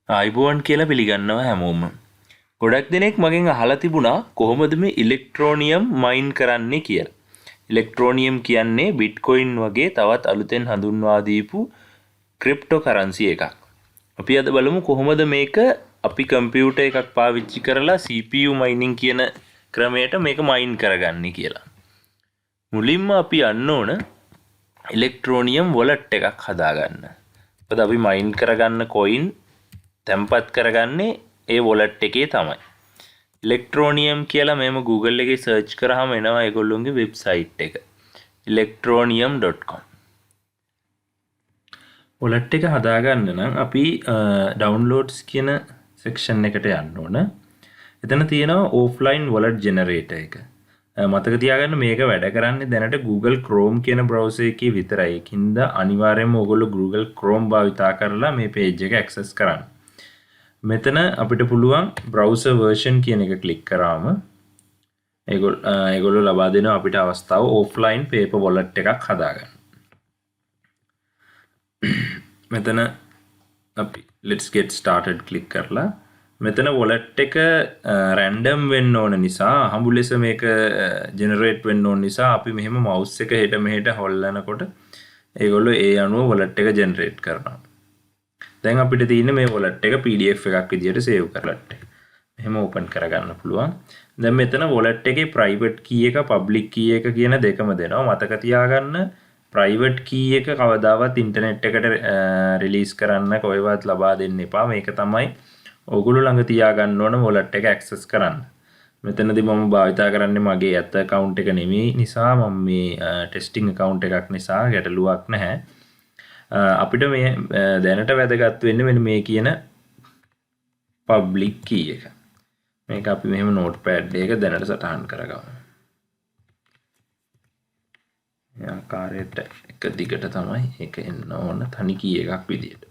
ආයිබෝන් කියලා පිළිගන්නවා හැමෝම. ගොඩක් දෙනෙක් මගෙන් අහලා තිබුණා කොහොමද මේ ඉලෙක්ට්‍රෝනියම් මයින් කරන්නේ කියලා. ඉලෙක්ට්‍රෝනියම් කියන්නේ බිට්කොයින් වගේ තවත් අලුතෙන් හඳුන්වා දීපු ක්‍රිප්ටෝ කරන්සි එකක්. අපි අද බලමු කොහොමද මේක අපි කම්පියුටර් එකක් පාවිච්චි කරලා CPU මයිනින් කියන ක්‍රමයට මේක මයින් කරගන්නේ කියලා. මුලින්ම අපි යන්න ඕන ඉලෙක්ට්‍රෝනියම් වොලට් එකක් හදාගන්න. මොකද අපි මයින් කරගන්න කොයින් තැම්පත් කරගන්නේ ඒ වොලට් එකේ තමයි. ඉලෙක්ට්‍රෝනියම් කියලා මෙම Google එකේ සර්ච් කරාම එනවා ඒගොල්ලොන්ගේ වෙබ්සයිට් එක. electronium.com. වොලට් එක හදාගන්න නම් අපි ඩවුන්ලෝඩ්ස් කියන සෙක්ෂන් එකට යන්න ඕන. එතන තියෙනවා offline wallet generator එක. මතක තියාගන්න මේක වැඩ කරන්නේ දැනට Google Chrome කියන browser එකේ විතරයි. ඒකින්ද අනිවාර්යයෙන්ම ඔයගොල්ලෝ Google Chrome භාවිතා කරලා මේ page එක access කරන්න. මෙතන අපිට පුළුවන් browser version කියන එක ක්ලික් කරාම ඒගොල්ලෝ ලබා දෙනවා අපිට අවස්ථාව offline paper wallet එකක් හදාගන්න. මෙතන අපි let's get started ක්ලික් කරලා මෙතන wallet එක random වෙන්න ඕන නිසා හම්බු ලෙස මේක generate වෙන්න ඕන නිසා අපි මෙහෙම mouse එක හෙට මෙහෙට හොල්ලනකොට ඒගොල්ලෝ ඒ අනුව wallet එක generate කරනවා. දැන් අපිට තියෙන්නේ මේ wallet එක PDF එකක් විදියට save කරලා. මෙහෙම open කරගන්න පුළුවන්. දැන් මෙතන wallet එකේ private key එක public key එක කියන දෙකම දෙනවා. මතක තියාගන්න private key එක කවදාවත් internet එකට release කරන්න කොහෙවත් ලබා දෙන්න එපා. මේක තමයි ඔයගොල්ලෝ ළඟ තියාගන්න ඕන wallet එක access කරන්න. මෙතනදී මම භාවිතා කරන්නේ මගේ ඇත්ත account එක නෙමෙයි නිසා මම මේ testing account එකක් නිසා ගැටලුවක් නැහැ. අපිට මේ දැනට වැදගත් වෙන්නේ මෙන්න මේ කියන public key එක. මේක අපි මෙහෙම notepad එක දැනට සටහන් කරගමු. මේ ආකාරයට එක දිගට තමයි ඒක එන්න ඕන තනි key එකක් විදියට.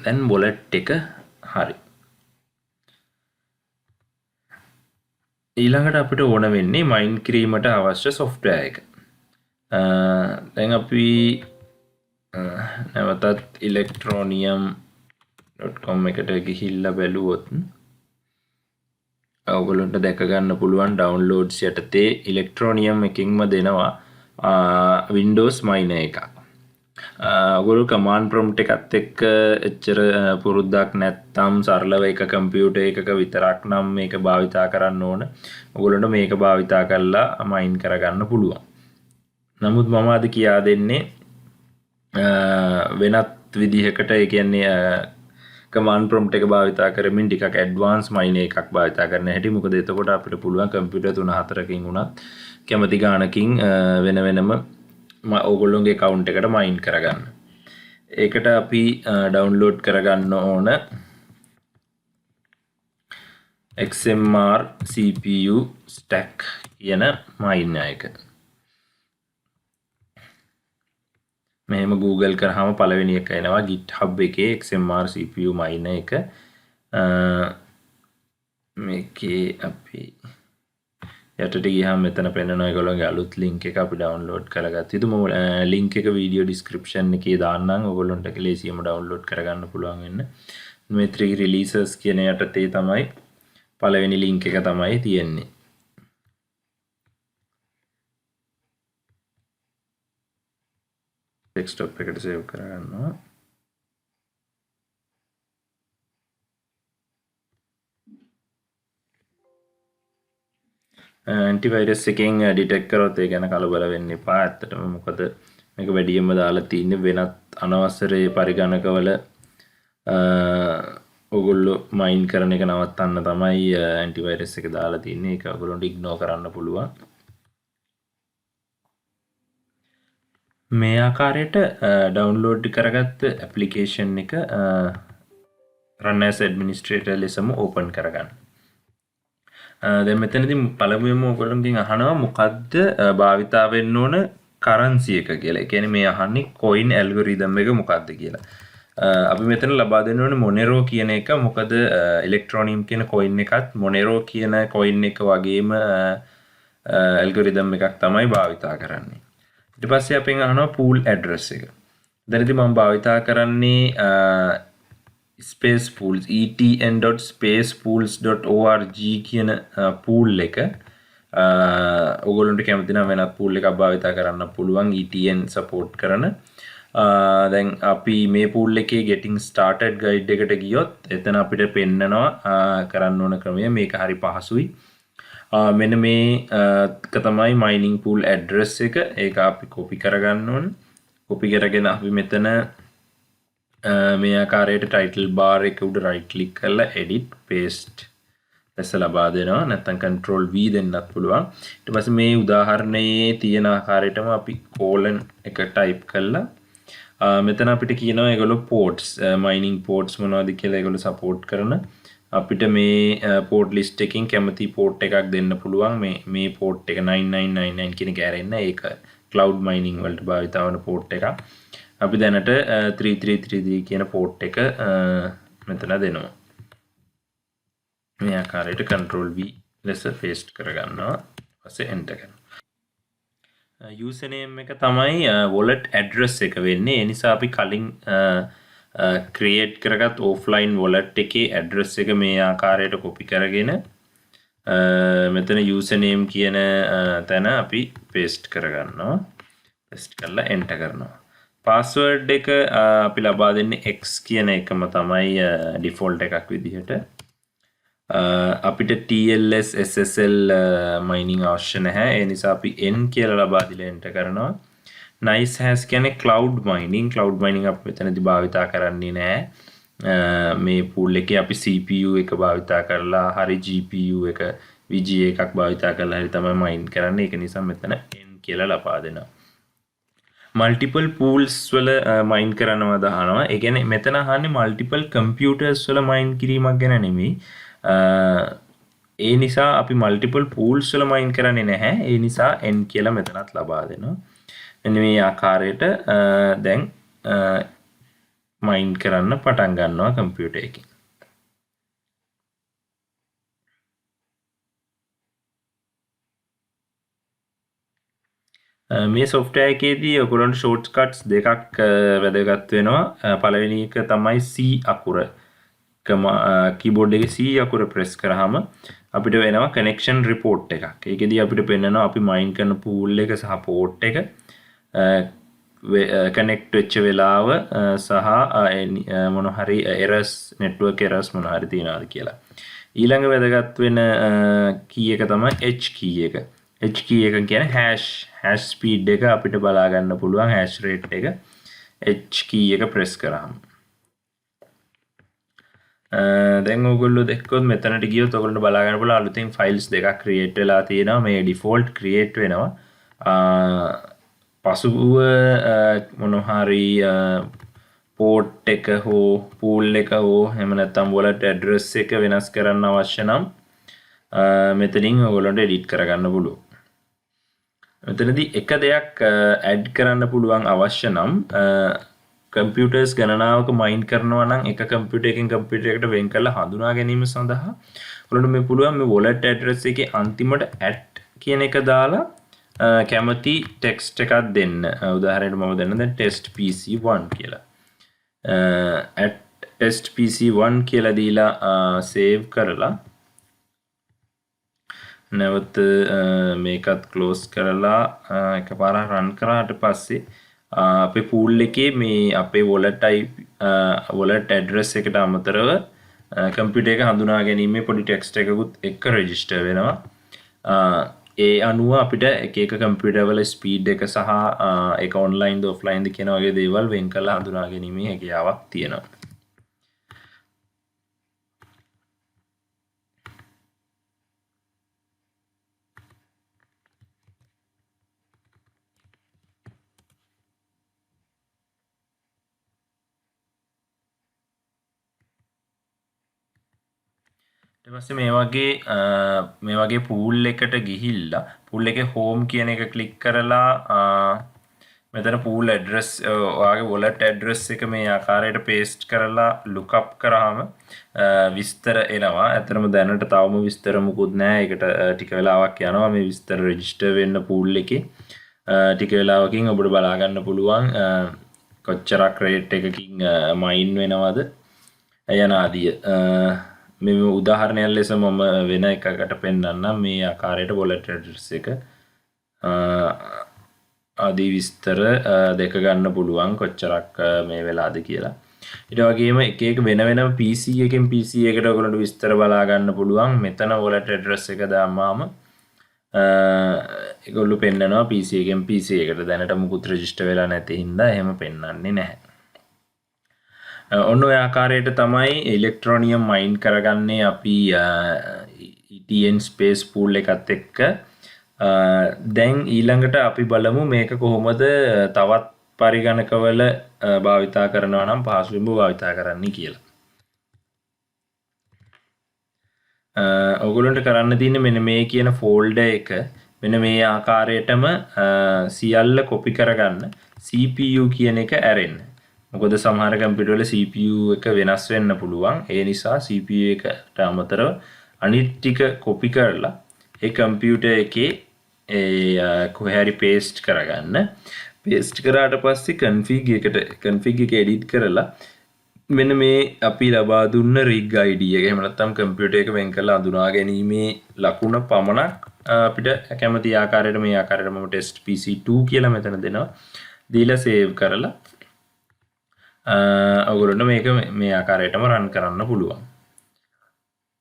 දැන් wallet එක හරි. ඊළඟට අපිට ඕන වෙන්නේ මයින් කිරීමට අවශ්‍ය software එක. දැන් අපි නැවතත් electronium.com එකට ගිහිල්ලා බැලුවොත් ඔයගොල්ලන්ට දැක ගන්න පුළුවන් downloads යටතේ electronium එකකින්ම දෙනවා Windows miner එකක්. ඔයගොල්ලෝ command prompt එකත් එක්ක එච්චර පුරුද්දක් නැත්නම් සරලව එක කම්පියුටර් එකක විතරක් නම් මේක භාවිතා කරන්න ඕන. ඔයගොල්ලන්ට මේක භාවිතා කරලා මයින් කරගන්න පුළුවන්. නමුත් මම අද කියා දෙන්නේ වෙනත් විදිහකට ඒ කියන්නේ command prompt එක භාවිතා කරමින් ටිකක් advanced miner එකක් භාවිතා කරන්න හැටි. මොකද එතකොට අපිට පුළුවන් කම්පියුටර් 3-4කින් උනත් කැමති ගානකින් වෙන වෙනම ඕගොල්ලෝගේ account එකට මයින් කරගන්න. ඒකට අපි download කරගන්න ඕන XMR CPU stack කියන miner එක. මෙහෙම Google කරාම පළවෙනි එක එනවා GitHub එකේ XMR CPU miner එක. මේකේ අපි යටට ගියාම මෙතන පෙන්නනවා ඒගොල්ලෝගේ අලුත් link එක අපි download කරගත්ත යුතු. මම link එක video description එකේ දාන්නම්. ඔයගොල්ලන්ට ලේසියෙම download කරගන්න පුළුවන් වෙන්න. මේ 3 releases කියන යටතේ තමයි පළවෙනි link එක තමයි තියෙන්නේ. desktop එකට save කරගන්නවා. antivirus එකෙන් detect කරොත් ඒ ගැන කලබල වෙන්න එපා. ඇත්තටම මොකද මේක වැඩියෙන්ම දාලා තින්නේ වෙනත් අනවසර පරිගණකවල ඔයගොල්ලෝ මයින් කරන එක නවත්තන්න තමයි antivirus එක දාලා තින්නේ. ඒක ඔයගොල්ලන්ට ignore කරන්න පුළුවන්. මේ ආකාරයට ඩවුන්ලෝඩ් කරගත්ත ඇප්ලිකේෂන් එක run as administrator ලෙසම ඕපන් කරගන්න. දැන් මෙතනදී පළමුවෙන්ම ඔයගොල්ලන්ගෙන් අහනවා මොකද්ද භාවිතා වෙන්න ඕන කරන්සි එක කියලා. ඒ කියන්නේ මේ අහන්නේ coin algorithm එක මොකද්ද කියලා. අපි මෙතන ලබා දෙන්න ඕනේ Monero කියන එක. මොකද electronium කියන coin එකත් Monero කියන coin එක වගේම algorithm එකක් තමයි භාවිතා කරන්නේ. ඊට පස්සේ අපෙන් අහනවා pool address එක. දැනදී මම භාවිතා කරන්නේ space pools etn.spacepools.org කියන pool එක ඔයගොල්ලන්ට කැමති නම් වෙනත් pool එකක් භාවිත කරන්න පුළුවන් etn support කරන දැන් අපි මේ pool එකේ getting started guide එකට ගියොත් එතන අපිට පෙන්නනවා කරන්න ඕන ක්‍රමය මේක හරි පහසුයි මෙන්න මේක තමයි mining pool address එක ඒක අපි copy කරගන්න ඕන copy කරගෙන අපි මෙතන මේ ආකාරයට title bar එක උඩ right click කරලා edit paste දැස ලබා දෙනවා නැත්නම් control v දෙන්නත් පුළුවන් ඊට පස්සේ මේ උදාහරණයේ තියෙන ආකාරයටම අපි colon එක type කරලා මෙතන අපිට කියනවා ඒගොල්ලෝ ports mining ports මොනවද කියලා ඒගොල්ලෝ support කරන අපිට මේ port list එකකින් කැමති port එකක් දෙන්න පුළුවන් මේ port එක 9999 කියන එක ඇරෙන්න ඒක cloud mining වලට භාවිත වන port එකක් අපි දැනට 3333 කියන port එක මෙතන දෙනවා මේ ආකාරයට control v ලෙස paste කරගන්නවා ඊපස්සේ enter කරනවා username එක තමයි wallet address එක වෙන්නේ ඒ නිසා අපි කලින් create කරගත් offline wallet එකේ address එක මේ ආකාරයට copy කරගෙන මෙතන username කියන තැන අපි paste කරගන්නවා paste කරලා enter කරනවා password එක අපි ලබා දෙන්නේ x කියන එකම තමයි default එකක් විදිහට අපිට TLS SSL mining අවශ්‍ය නැහැ ඒ නිසා අපි n කියලා ලබා දීලා enter කරනවා nice has කියන්නේ cloud mining අපි මෙතනදී භාවිතා කරන්නේ නැහැ මේ pool එකේ අපි CPU එක භාවිතා කරලා හරි GPU එක VGA එකක් භාවිතා කරලා හරි තමයි mine කරන්නේ ඒක නිසා මෙතන n කියලා ලබා දෙනවා multiple pools වල mine කරනවා දහනවා ඒ කියන්නේ මෙතන අහන්නේ multiple computers වල mine කිරීමක් ගැන නෙමෙයි ඒ නිසා අපි multiple pools වල mine කරන්නේ නැහැ ඒ නිසා n කියලා මෙතනත් ලබා දෙනවා මෙන්න මේ ආකාරයට දැන් mine කරන්න පටන් ගන්නවා computer එකකින් මේ software එකේදී ඔයගොල්ලන්ට shortcuts දෙකක් වැදගත් වෙනවා පළවෙනි එක තමයි C අකුර keyboard එකේ C අකුර press කරාම අපිට වෙනවා connection report එකක්. ඒකෙදී අපිට පෙන්නනවා අපි mine කරන pool එක සහ port එක connect වෙච්ච වෙලාව සහ මොන හරි errors network errors මොන හරි තියනවාද කියලා. ඊළඟ වැදගත් වෙන key එක තමයි H key එක. H key එක කියන්නේ hash speed එක අපිට බලා ගන්න පුළුවන් hash rate එක H key එක press කරාම. දැන් ඔයගොල්ලෝ දැක්කොත් මෙතනට ගියොත් ඔයගොල්ලන්ට බලා ගන්න පුළුවන් අලුතෙන් files දෙකක් create වෙලා තියෙනවා මේ default create වෙනවා පසුව මොන හරි port එක හෝ pool එක හෝ එහෙම නැත්නම් wallet address එක වෙනස් කරන්න අවශ්‍ය නම් මෙතනින් ඔයගොල්ලන්ට edit කරගන්න පුළුවන් මෙතනදී එක දෙයක් add කරන්න පුළුවන් අවශ්‍ය නම් computers ගණනාවක mine කරනවා නම් එක computer එකකින් computer එකට වෙන් කරලා හඳුනා ගැනීම සඳහා ඔයාලට මේ පුළුවන් මේ wallet address එකේ අන්තිමට කියන එක දාලා කැමති text එකක් දෙන්න. උදාහරණයක් මම දෙන්න දැන් test pc1 කියලා. test pc1 කියලා දීලා save කරලා නැවත මේකත් close කරලා එකපාරක් run කරාට පස්සේ අපේ pool එකේ මේ අපේ wallet address එකට අමතරව computer එක හඳුනා ගැනීමේ පොඩි text එකකුත් එක්ක register වෙනවා. ඒ අනුව අපිට එක එක computer වල speed එක සහ ඒක online ද offline ද කියන වගේ දේවල් වෙන් කරලා හඳුනා ගැනීමේ හැකියාවක් තියෙනවා. ඊට පස්සේ මේ වගේ pool එකට ගිහිල්ලා pool එකේ home කියන එක click කරලා මෙතන pool address ඔයාගේ wallet address එක මේ ආකාරයට paste කරලා look up කරාම විස්තර එනවා. ඇත්තටම දැනට තවම විස්තර මුකුත් නැහැ. ඒකට ටික වෙලාවක් යනවා මේ විස්තර register වෙන්න pool එකේ. ටික වෙලාවකින් ඔබට බලා ගන්න පුළුවන් කොච්චරක් rate එකකින් mine වෙනවද. යන ආදිය. මෙම උදාහරණයක් ලෙස මම වෙන එකකට පෙන්වන්නම් මේ ආකාරයට wallet address එක ආදී විස්තර දෙක ගන්න පුළුවන් කොච්චරක් මේ වෙලාද කියලා. ඊට වගේම එක එක වෙන වෙනම PC එකකින් PC එකට ඔයගොල්ලන්ට විස්තර බලා ගන්න පුළුවන්. මෙතන wallet address එක දාමාම ඒගොල්ලෝ පෙන්නනවා PC එකෙන් PC එකට. දැනට මුකුත් රෙජිස්ටර් වෙලා නැති හින්දා එහෙම පෙන්වන්නේ නැහැ. ඔන්න ඔය ආකාරයට තමයි ඉලෙක්ට්‍රෝනියම් මයින් කරගන්නේ අපි ETN ස්පේස් පූල් එකත් එක්ක. දැන් ඊළඟට අපි බලමු මේක කොහොමද තවත් පරිගණකවල භාවිතා කරනවා නම් පහසුවෙන්ම භාවිතා කරන්න කියලා. ඔයගොල්ලන්ට කරන්න තියෙන්නේ මෙන්න මේ කියන ෆෝල්ඩර් එක මෙන්න මේ ආකාරයටම සියල්ල කොපි කරගන්න CPU කියන එක ඇරෙන්න. මොකද සමහර කම්පියුටර් වල CPU එක වෙනස් වෙන්න පුළුවන්. ඒ නිසා CPU එකට අමතරව අනිත් ටික කොපි කරලා ඒ කම්පියුටර් එකේ කොහේ හරි paste කරගන්න. paste කරාට පස්සේ config එක edit කරලා මෙන්න මේ අපි ලබා දුන්න rig ID එක එහෙම නැත්නම් කම්පියුටර් එක වෙන් කරලා අඳුනා ගැනීමේ ලකුණ පමණක් අපිට කැමති ආකාරයට මේ ආකාරයට මම test PC2 කියලා මෙතන දෙනවා. දීලා save කරලා ඔයගොල්ලන්ට මේක මේ ආකාරයටම run කරන්න පුළුවන්.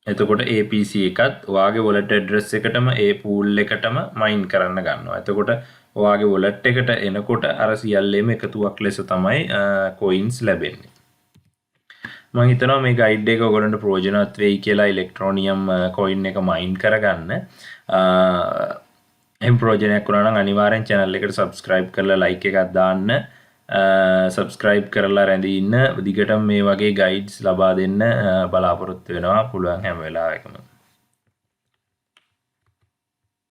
එතකොට ඒ PC එකත් ඔයාගේ wallet address එකටම ඒ pool එකටම mine කරන්න ගන්නවා. එතකොට ඔයාගේ wallet එකට එනකොට අර සියල්ලේම එකතුවක් ලෙස තමයි coins ලැබෙන්නේ. මම හිතනවා මේ guide එක ඔයගොල්ලන්ට ප්‍රයෝජනවත් වෙයි කියලා ඉලෙක්ට්‍රෝනියම් coin එක mine කරගන්න. එහෙනම් ප්‍රයෝජනයක් වුණා නම් අනිවාර්යෙන් channel එකට subscribe කරලා like එකක් දාන්න. subscribe කරලා රැඳී ඉන්න දිගටම මේ වගේ guides ලබා දෙන්න බලාපොරොත්තු වෙනවා පුළුවන් හැම වෙලාවෙකම.